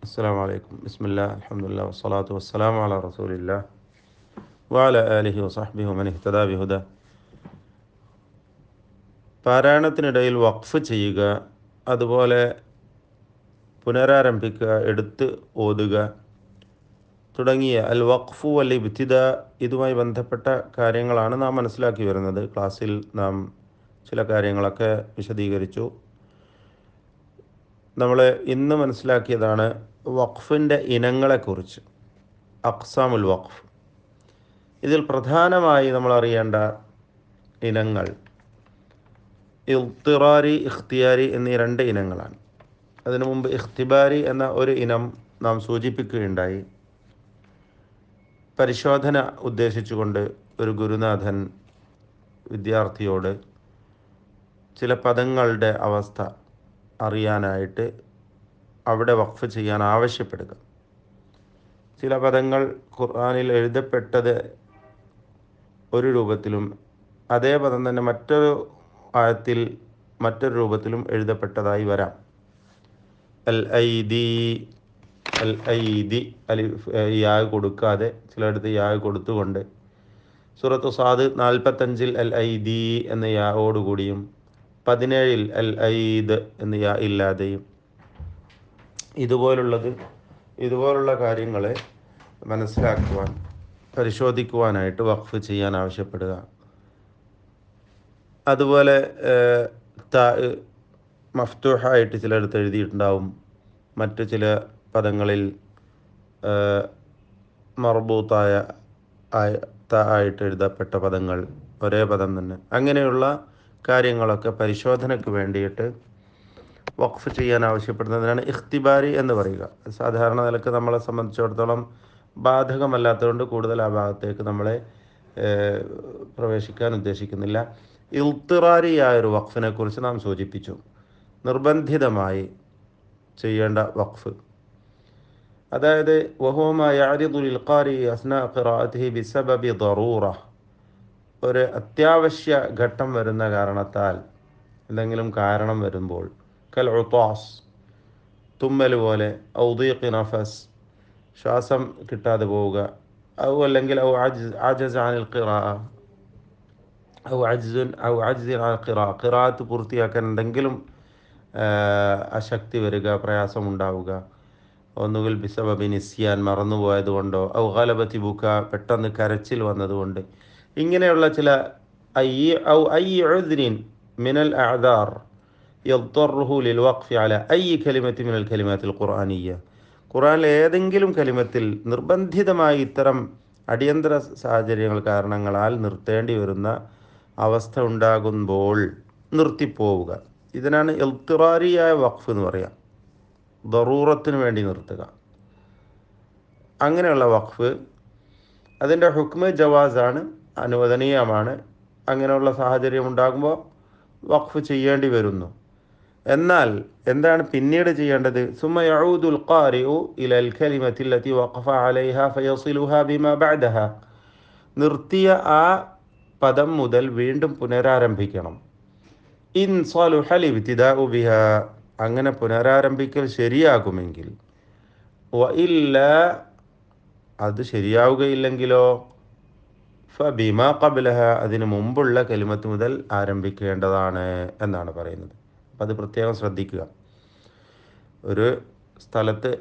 അസ്സലാമു അലൈക്കും. ബിസ്മില്ലാ, അൽഹംദുലില്ലാ, വസ്സലാത്തു വസ്സലാമു അലാ റസൂലില്ലാ വഅലാ ആലിഹി വസഹ്ബിഹി വമൻ ഇഹ്തദാ ബിഹുദാ. പാരായണത്തിനിടയിൽ വഖഫ് ചെയ്യുക, അതുപോലെ പുനരാരംഭിക്കുക, എടുത്ത് ഓതുക തുടങ്ങിയ അൽ വഖഫു വൽ ഇബ്തിദാ, ഇതുമായി ബന്ധപ്പെട്ട കാര്യങ്ങളാണ് നാം മനസ്സിലാക്കി വരുന്നത്. ക്ലാസ്സിൽ നാം ചില കാര്യങ്ങളൊക്കെ വിശദീകരിച്ചു. നമ്മൾ ഇന്ന് മനസ്സിലാക്കിയതാണ് വഖഫിൻ്റെ ഇനങ്ങളെക്കുറിച്ച്, അഖ്സാമുൽ വഖഫ്. ഇതിൽ പ്രധാനമായി നമ്മൾ അറിയേണ്ട ഇനങ്ങൾ ഇൽത്തിറാരി, ഇഖ്തിയാരി എന്നീ രണ്ട് ഇനങ്ങളാണ്. അതിനു മുമ്പ് ഇഖ്തിബാരി എന്ന ഒരു ഇനം നാം സൂചിപ്പിക്കുകയുണ്ടായി. പരിശോധന ഉദ്ദേശിച്ചുകൊണ്ട് ഒരു ഗുരുനാഥൻ വിദ്യാർത്ഥിയോട് ചില പദങ്ങളുടെ അവസ്ഥ അറിയാനായിട്ട് അവിടെ വഖഫ് ചെയ്യാൻ ആവശ്യപ്പെടുക. ചില പദങ്ങൾ ഖുർആനിൽ എഴുതപ്പെട്ടത് ഒരു രൂപത്തിലും അതേ പദം തന്നെ മറ്റൊരു ആയത്തിൽ മറ്റൊരു രൂപത്തിലും എഴുതപ്പെട്ടതായി വരാം. അൽ ഐദി, അൽ ഐദി അലിഫ് യാ കൊടുക്കാതെ ചിലയിടത്ത് യാ കൊടുത്തുകൊണ്ട്. സൂറത്ത് സാദ് 45 അൽ ഐദി എന്ന യായോടുകൂടിയും 17 അൽ ഐദ് എന്ന യാ ഇല്ലാതെയും. ഇതുപോലുള്ള കാര്യങ്ങളെ മനസ്സിലാക്കുവാൻ, പരിശോധിക്കുവാനായിട്ട് വഖഫ് ചെയ്യാൻ ആവശ്യപ്പെടുക. അതുപോലെ താ മഫ്തൂഹായിട്ട് ചിലയിടത്ത് എഴുതിയിട്ടുണ്ടാവും. മറ്റു ചില പദങ്ങളിൽ മർബൂത്തായ ആയിട്ട് എഴുതപ്പെട്ട പദങ്ങൾ ഒരേ പദം തന്നെ. അങ്ങനെയുള്ള കാര്യങ്ങളൊക്കെ പരിശോധനയ്ക്ക് വേണ്ടിയിട്ട് വഖഫ് ചെയ്യാൻ ആവശ്യപ്പെടുന്നതിനാണ് ഇഖ്തിബാരി എന്ന് പറയുക. സാധാരണ നിലക്ക് നമ്മളെ സംബന്ധിച്ചിടത്തോളം ബാധകമല്ലാത്തതുകൊണ്ട് കൂടുതൽ ആ ഭാഗത്തേക്ക് നമ്മളെ പ്രവേശിക്കാൻ ഉദ്ദേശിക്കുന്നില്ല. ഇൽത്തിറാരിയായൊരു വഖഫിനെ കുറിച്ച് നാം സൂചിപ്പിച്ചു. നിർബന്ധിതമായി ചെയ്യേണ്ട വഖഫ്, അതായത് വഹുവ മാ യഅരിദു ലിൽ ഖാരി അസ്നാ ഖിറാഅതിഹി ബിസബബി ദറൂറ, ഒരു അത്യാവശ്യ ഘട്ടം വരുന്ന കാരണത്താൽ, എന്തെങ്കിലും കാരണം വരുമ്പോൾ, കൽ ഉത്വാസ്, തുമ്മൽ പോലെ, ഔ ദീഖി നഫസ്, ശ്വാസം കിട്ടാതെ പോവുക, അല്ലെങ്കിൽ ഔ അജ്സ് അനിൽ ഖിറാഅ, ഔ അജ്സുൻ ഔ അജ്സിൻ അനിൽ ഖിറാഅ, ഖിറാഅത്ത് പൂർത്തിയാക്കാൻ എന്തെങ്കിലും അശക്തി വരിക, പ്രയാസമുണ്ടാവുക. ഒന്നുകിൽ ബിസബബി നിസ്യാൻ, മറന്നുപോയതുകൊണ്ടോ, ഔ ഗലബതി ബുക, പെട്ടെന്ന് കരച്ചിൽ വന്നതുകൊണ്ട്. ഇങ്ങനെയുള്ള ചില ഔ ഐ ഉദ്രിൻ മിനൽ അഅദാർ യദ്ററുഹു ലിൽ വഖഫി അലാ ഐ കലിമത്തി മിനൽ കലിമാത്തിൽ ഖുർആനിയ്യ, ഖുർആനിലെ ഏതെങ്കിലും കലിമത്തിൽ നിർബന്ധിതമായി ഇത്തരം അടിയന്തര സാഹചര്യങ്ങൾ കാരണങ്ങളാൽ നിർത്തേണ്ടി വരുന്ന അവസ്ഥ ഉണ്ടാകുമ്പോൾ നിർത്തിപ്പോവുക. ഇതിനാണ് ഇൽത്തിറാരിയായ വഖഫ് എന്ന് പറയുക. ദറൂറത്തിന് വേണ്ടി നിർത്തുക. അങ്ങനെയുള്ള വഖഫ് അതിൻ്റെ ഹുക്മ് ജവാസാണ്, അനുവദനീയമാണ്. അങ്ങനെയുള്ള സാഹചര്യം ഉണ്ടാകുമ്പോൾ വഖഫ് ചെയ്യേണ്ടി വരുന്നു. എന്നാൽ എന്താണ് പിന്നീട് ചെയ്യേണ്ടത്? സുമ്മ യഊദുൽ ഖാരിഉ ഇലൽ കലിമത്തി അല്ലതി വഖഫ അലൈഹാ ഫയസിലുഹാ ബിമാ ബഅദഹാ, നിർത്തിയ ആ പദം മുതൽ വീണ്ടും പുനരാരംഭിക്കണം. ഇൻ സലുഹൽ ഇബ്തിദാഉ ബിഹാ, അങ്ങനെ പുനരാരംഭിക്കൽ ശരിയാകുമെങ്കിൽ. വ ഇല്ല, അത് ശരിയാവുകയില്ലെങ്കിലോ, ഫബിമാ ഖബ്ലഹ, അതിന് മുമ്പുള്ള കലിമത്ത് മുതൽ ആരംഭിക്കേണ്ടതാണ് എന്നാണ് പറയുന്നത്. അപ്പം അത് പ്രത്യേകം ശ്രദ്ധിക്കുക. ഒരു സ്ഥലത്ത്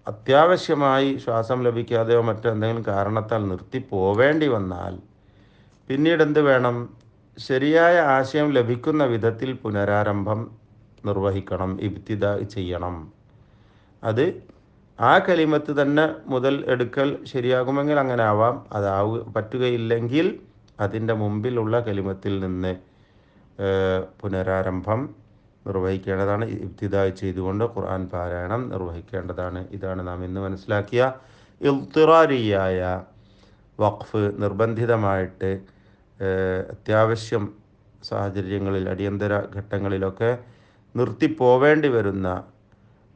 അത്യാവശ്യമായി ശ്വാസം ലഭിക്കാതെയോ മറ്റെന്തെങ്കിലും കാരണത്താൽ നിർത്തിപ്പോവേണ്ടി വന്നാൽ പിന്നീട് എന്ത് വേണം? ശരിയായ ആശയം ലഭിക്കുന്ന വിധത്തിൽ പുനരാരംഭം നിർവഹിക്കണം, ഇബ്തിദാ ചെയ്യണം. അത് ആ കലിമത്ത് തന്നെ മുതൽ എടുക്കൽ ശരിയാകുമെങ്കിൽ അങ്ങനെ ആവാം. പറ്റുകയില്ലെങ്കിൽ അതിൻ്റെ മുമ്പിലുള്ള കലിമത്തിൽ നിന്ന് പുനരാരംഭം നിർവഹിക്കേണ്ടതാണ്. ഇബ്തിദാ ചെയ്തുകൊണ്ട് ഖുർആൻ പാരായണം നിർവഹിക്കേണ്ടതാണ്. ഇതാണ് നാം ഇന്ന് മനസ്സിലാക്കിയ ഇൽത്തിറാരിയായ വഖഫ്. നിർബന്ധിതമായിട്ട് അത്യാവശ്യം സാഹചര്യങ്ങളിൽ, അടിയന്തര ഘട്ടങ്ങളിലൊക്കെ നിർത്തിപ്പോവേണ്ടി വരുന്ന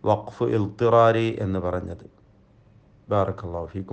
വഖഫ് ഇൽത്തിറാരി എന്ന് പറഞ്ഞത്. ബാറക്കല്ലാഹു ഫീക്കും.